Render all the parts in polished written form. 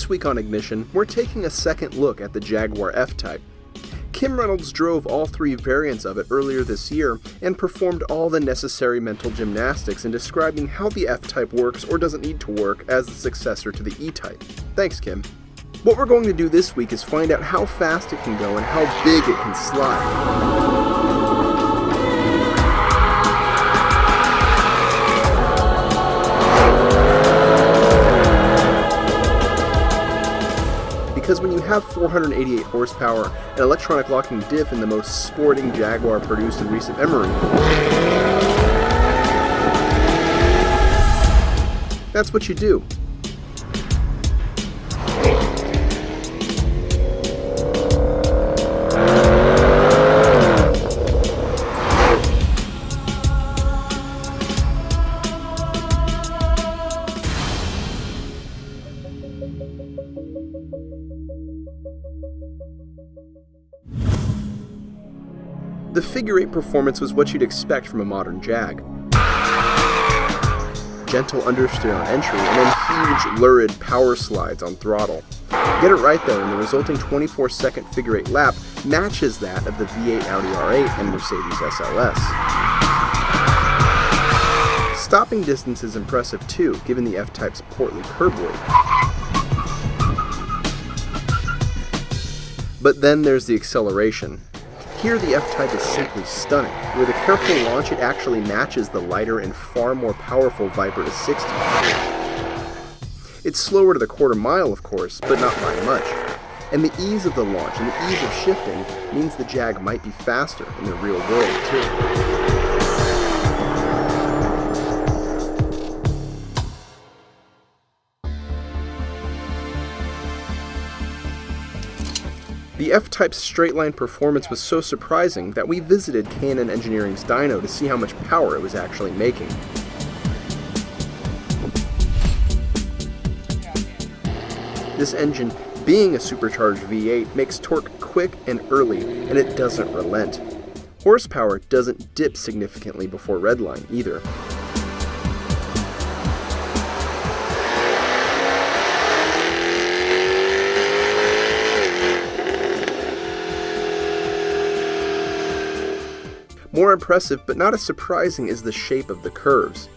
This week on Ignition, we're taking a second look at the Jaguar F-Type. Kim Reynolds drove all three variants of it earlier this year and performed all the necessary mental gymnastics in describing how the F-Type works or doesn't need to work as the successor to the E-Type. Thanks, Kim. What we're going to do this week is find out how fast it can go and how big it can slide. Because when you have 488 horsepower, an electronic locking diff in the most sporting Jaguar produced in recent memory, that's what you do. The figure-8 performance was what you'd expect from a modern Jag. Gentle understeer on entry, and then huge, lurid power slides on throttle. Get it right though, and the resulting 24-second figure-8 lap matches that of the V8 Audi R8 and Mercedes SLS. Stopping distance is impressive too, given the F-Type's portly curb weight. But then there's the acceleration. Here the F-Type is simply stunning. With a careful launch, it actually matches the lighter and far more powerful Viper to 60. It's slower to the quarter mile, of course, but not by much. And the ease of the launch and the ease of shifting means the Jag might be faster in the real world, too. The F-Type's straight-line performance was so surprising that we visited K&N Engineering's dyno to see how much power it was actually making. This engine, being a supercharged V8, makes torque quick and early, and it doesn't relent. Horsepower doesn't dip significantly before redline either. More impressive, but not as surprising, is the shape of the curves.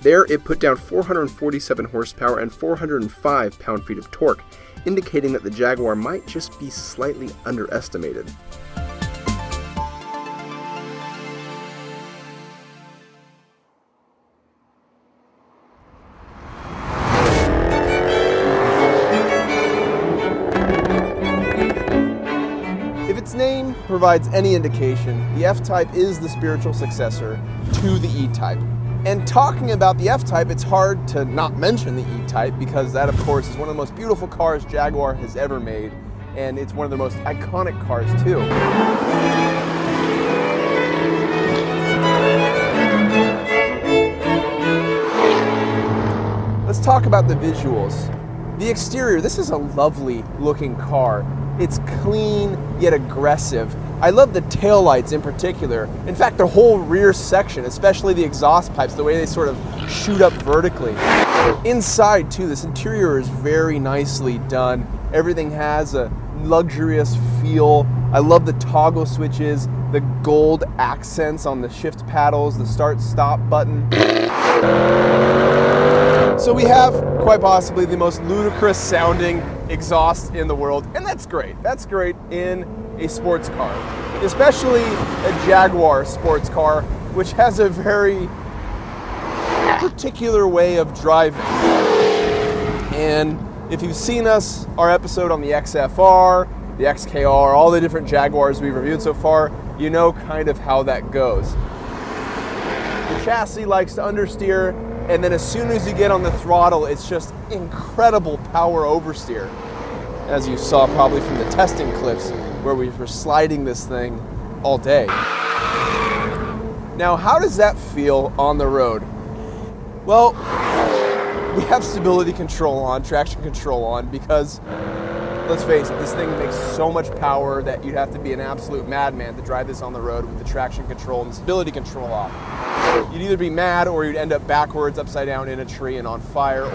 There, it put down 447 horsepower and 405 pound-feet of torque, indicating that the Jaguar might just be slightly underestimated. If its name provides any indication, the F-Type is the spiritual successor to the E-Type. And talking about the F-Type, it's hard to not mention the E-Type because that, of course, is one of the most beautiful cars Jaguar has ever made, and it's one of their most iconic cars, too. Let's talk about the visuals. The exterior, this is a lovely looking car. It's clean, yet aggressive. I love the taillights in particular. In fact, the whole rear section, especially the exhaust pipes, the way they sort of shoot up vertically. Inside too, this interior is very nicely done. Everything has a luxurious feel. I love the toggle switches, the gold accents on the shift paddles, the start-stop button. So we have, quite possibly, the most ludicrous sounding exhaust in the world, and that's great. That's great in a sports car, especially a Jaguar sports car, which has a very particular way of driving. And if you've seen our episode on the XFR, the XKR, all the different Jaguars we've reviewed so far, you know kind of how that goes. The chassis likes to understeer, and then as soon as you get on the throttle, it's just incredible power oversteer. As you saw probably from the testing clips where we were sliding this thing all day. Now, how does that feel on the road? Well, we have stability control on, traction control on, because let's face it, this thing makes so much power that you'd have to be an absolute madman to drive this on the road with the traction control and the stability control off. You'd either be mad or you'd end up backwards, upside down in a tree and on fire, or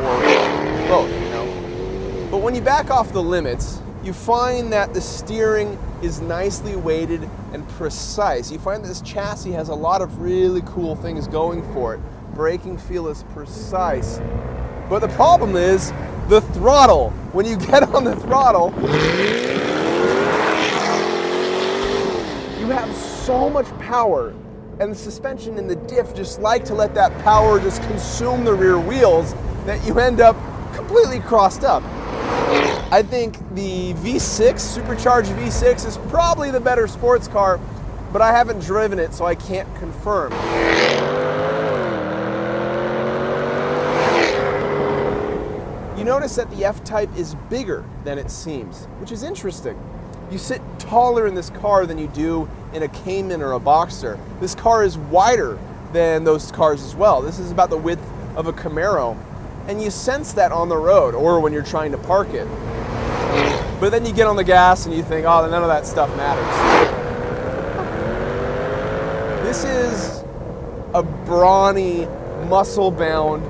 both, you know. But But when you back off the limits, you find that the steering is nicely weighted and precise. You find that this chassis has a lot of really cool things going for it. Braking feel is precise. But the problem is the throttle. When you get on the throttle, you have so much power, and the suspension and the diff just like to let that power just consume the rear wheels that you end up completely crossed up. I think the V6, supercharged V6, is probably the better sports car, but I haven't driven it, so I can't confirm. You notice that the F-Type is bigger than it seems, which is interesting. You sit taller in this car than you do in a Cayman or a Boxster. This car is wider than those cars as well. This is about the width of a Camaro, and you sense that on the road or when you're trying to park it. But then you get on the gas and you think, oh, none of that stuff matters. This is a brawny, muscle-bound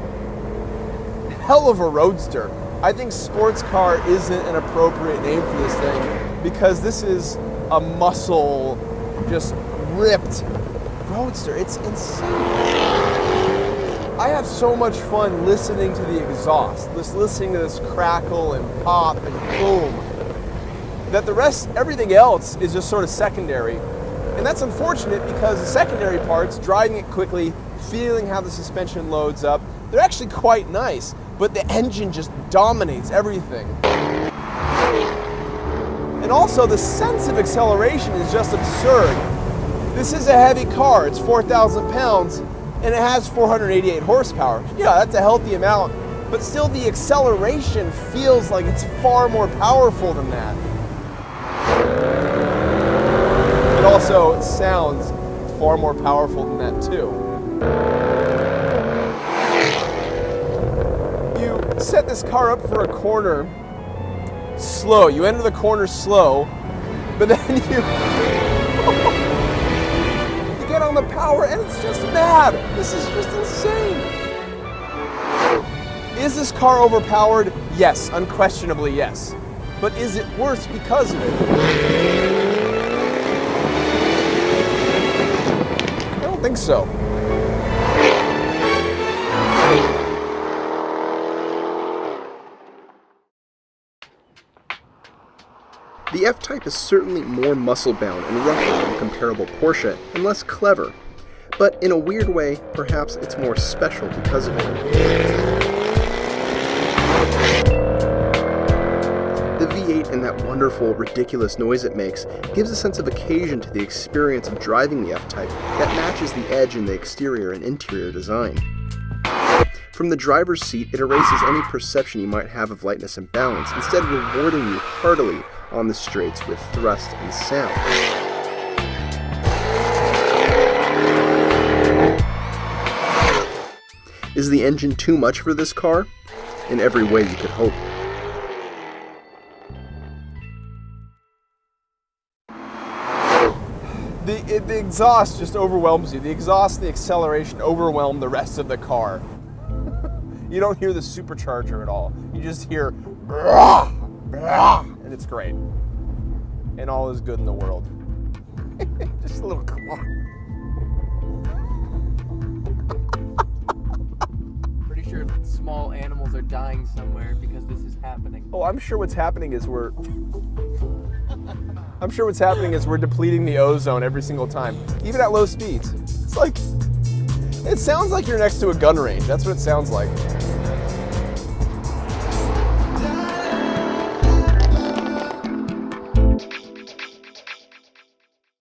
hell of a roadster. I think sports car isn't an appropriate name for this thing because this is a muscle, just ripped roadster. It's insane. I have so much fun listening to the exhaust, just listening to this crackle and pop and boom, that the rest, everything else is just sort of secondary. And that's unfortunate because the secondary parts, driving it quickly, feeling how the suspension loads up, they're actually quite nice, but the engine just dominates everything. And also the sense of acceleration is just absurd. This is a heavy car, it's 4,000 pounds, and it has 488 horsepower. Yeah, that's a healthy amount, but still the acceleration feels like it's far more powerful than that. It also sounds far more powerful than that too. You set this car up for a corner slow. You enter the corner slow, but then you get on the power and it's just mad. This is just insane. Is this car overpowered? Yes, unquestionably yes. But is it worse because of it? I don't think so. The F-Type is certainly more muscle-bound and rougher than a comparable Porsche, and less clever. But in a weird way, perhaps it's more special because of it. The V8 and that wonderful, ridiculous noise it makes gives a sense of occasion to the experience of driving the F-Type that matches the edge in the exterior and interior design. From the driver's seat, it erases any perception you might have of lightness and balance, instead rewarding you heartily on the straights with thrust and sound. Is the engine too much for this car? In every way you could hope. The exhaust just overwhelms you. The exhaust and the acceleration overwhelm the rest of the car. You don't hear the supercharger at all. You just hear brah, brah, and it's great. And all is good in the world. Just a little claw. Pretty sure small animals are dying somewhere because this is happening. Oh, I'm sure what's happening is we're depleting the ozone every single time, even at low speeds. It sounds like you're next to a gun range. That's what it sounds like.